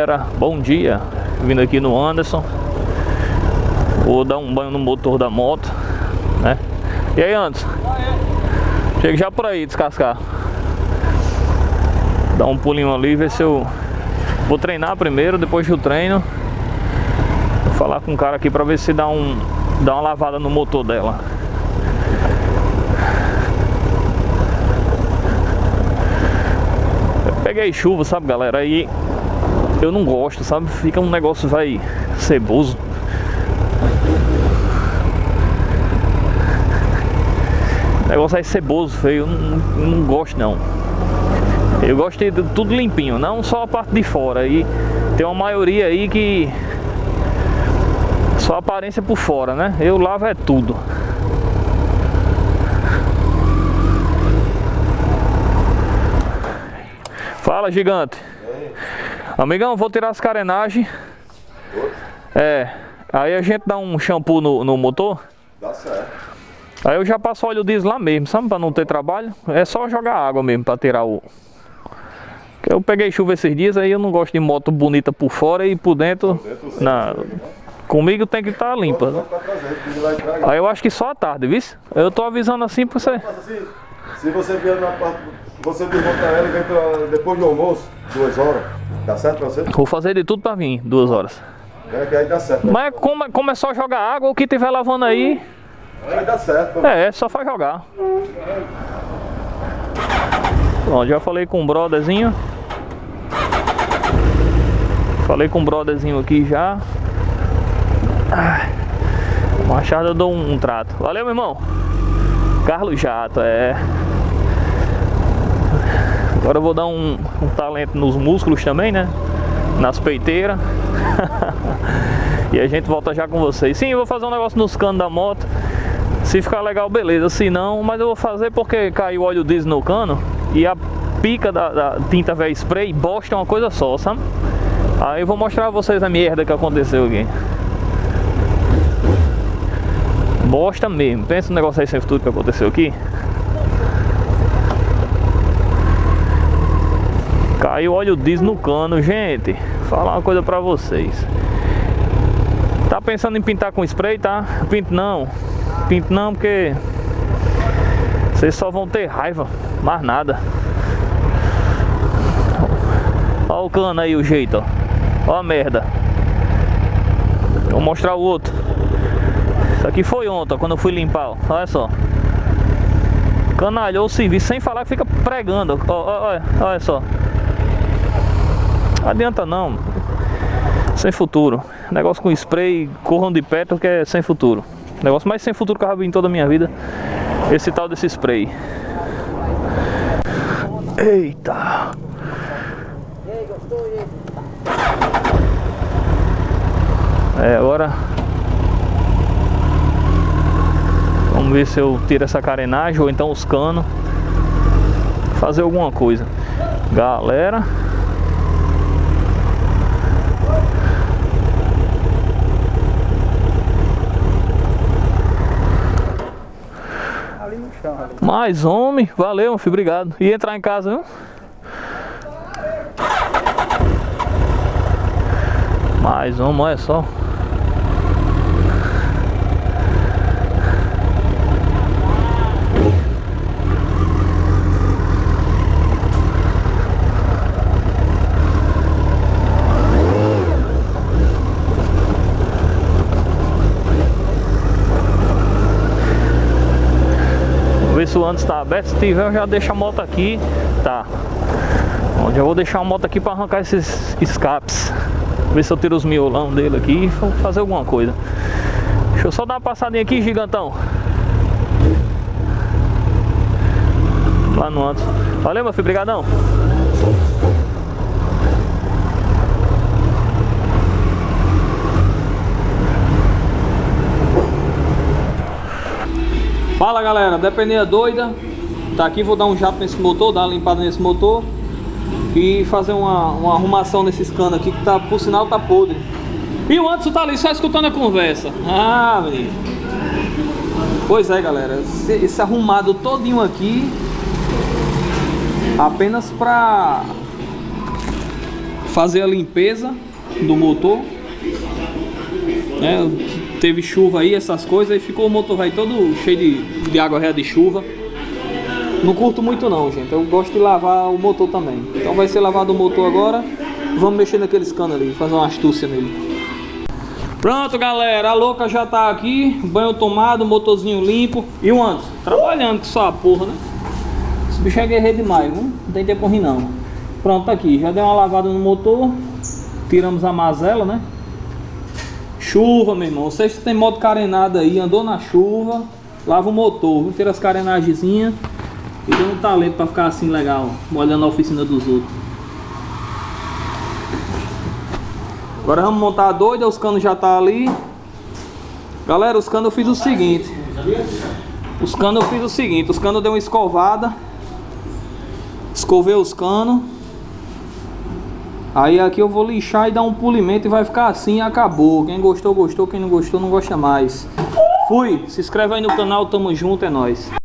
galera, bom dia. Vindo aqui no Anderson. Vou dar um banho no motor da moto, né? E aí, Anderson? Chega já por aí, descascar. Dá um pulinho ali, ver se eu vou treinar primeiro. Depois do treino, vou falar com o cara aqui pra ver se dá uma lavada no motor dela. Peguei chuva, sabe, galera? Aí eu não gosto, sabe? Fica um negócio, vai, ceboso. O negócio aí ceboso, feio. Eu não gosto, não. Eu gosto de tudo limpinho, não só a parte de fora. E tem uma maioria aí que só aparência por fora, né? Eu lavo é tudo. Fala, gigante. Amigão, vou tirar as carenagens. Aí a gente dá um shampoo no motor. Dá certo. Aí eu já passo óleo diesel lá mesmo, sabe? Pra não ter trabalho. É só jogar água mesmo pra tirar o... Eu peguei chuva esses dias, aí eu não gosto de moto bonita por fora e por dentro... Comigo tem que estar limpa. Aí eu acho que só à tarde, viu? Eu tô avisando assim pra você. Se você vier na parte... Você desmonta ela e vem depois do almoço, 2 horas. Dá certo pra você? Vou fazer de tudo pra vir, 2 horas. Que aí dá certo. Mas como é só jogar água, o que tiver lavando aí... Aí dá certo. Só faz jogar. Bom, já falei com o brotherzinho. Falei com o brotherzinho aqui já. Machado eu dou um trato. Valeu, meu irmão. Carlos Jato, Agora eu vou dar um talento nos músculos também, né? Nas peiteiras. E a gente volta já com vocês. Sim, eu vou fazer um negócio nos canos da moto. Se ficar legal, beleza. Se não, mas eu vou fazer porque caiu óleo diesel no cano. E a pica da tinta velha spray bosta é uma coisa só, sabe? Aí eu vou mostrar a vocês a merda que aconteceu aqui. Bosta mesmo. Pensa no negócio aí sem futuro que aconteceu aqui. Caiu óleo diesel no cano, gente. Falar uma coisa pra vocês. Tá pensando em pintar com spray, tá? Pinto não porque vocês só vão ter raiva, mais nada. Olha o cano aí, o jeito, ó. Ó a merda. Vou mostrar o outro. Isso aqui foi ontem, ó, quando eu fui limpar, ó. Olha só. Canalhou o serviço, sem falar que fica pregando. Olha só. Adianta não. Sem futuro. Negócio com spray, corram de perto que é sem futuro. Negócio mais sem futuro que eu já vi em toda a minha vida. Esse tal desse spray. Eita. Agora vamos ver se eu tiro essa carenagem ou então os canos. Fazer alguma coisa. Galera, mais homem, valeu, meu filho, obrigado. E entrar em casa, viu? Mais homem, olha só. Ver se o Anderson está aberto. Se tiver, eu já deixo a moto aqui. Tá. Bom, já vou deixar a moto aqui para arrancar esses escapes. Ver se eu tiro os miolão dele aqui e vou fazer alguma coisa. Deixa eu só dar uma passadinha aqui, gigantão. Lá no Anderson. Valeu, meu filho, brigadão. Fala, galera, dependência doida. Tá aqui, vou dar um jato nesse motor, dar uma limpada nesse motor e fazer uma arrumação nesses canos aqui que tá, por sinal, tá podre. E o Anderson tá ali só escutando a conversa. Ah, menino. Pois é, galera, esse arrumado todinho aqui apenas pra fazer a limpeza do motor. Teve chuva aí, essas coisas, aí ficou o motor aí todo cheio de água real de chuva. Não curto muito não, gente. Eu gosto de lavar o motor também. Então vai ser lavado o motor agora. Vamos mexer naqueles canos ali, fazer uma astúcia nele. Pronto, galera, a louca já tá aqui, banho tomado, motorzinho limpo. E o Anderson, trabalhando com sua porra, né? Esse bicho é guerreiro demais, não tem tempo ruim não. Pronto, tá aqui, já deu uma lavada no motor. Tiramos a mazela, né? Chuva, meu irmão, vocês que tem moto carenada aí, andou na chuva, lava o motor, viu? Tira as carenagemzinhas e deu um talento pra ficar assim legal, molhando a oficina dos outros. Agora vamos montar a doida, os canos já tá ali. Galera, os canos eu fiz o seguinte. Os canos eu dei uma escovada. Escovei os canos. Aí aqui eu vou lixar e dar um polimento e vai ficar assim e acabou. Quem gostou, gostou. Quem não gostou, não gosta mais. Fui, se inscreve aí no canal, tamo junto, é nóis.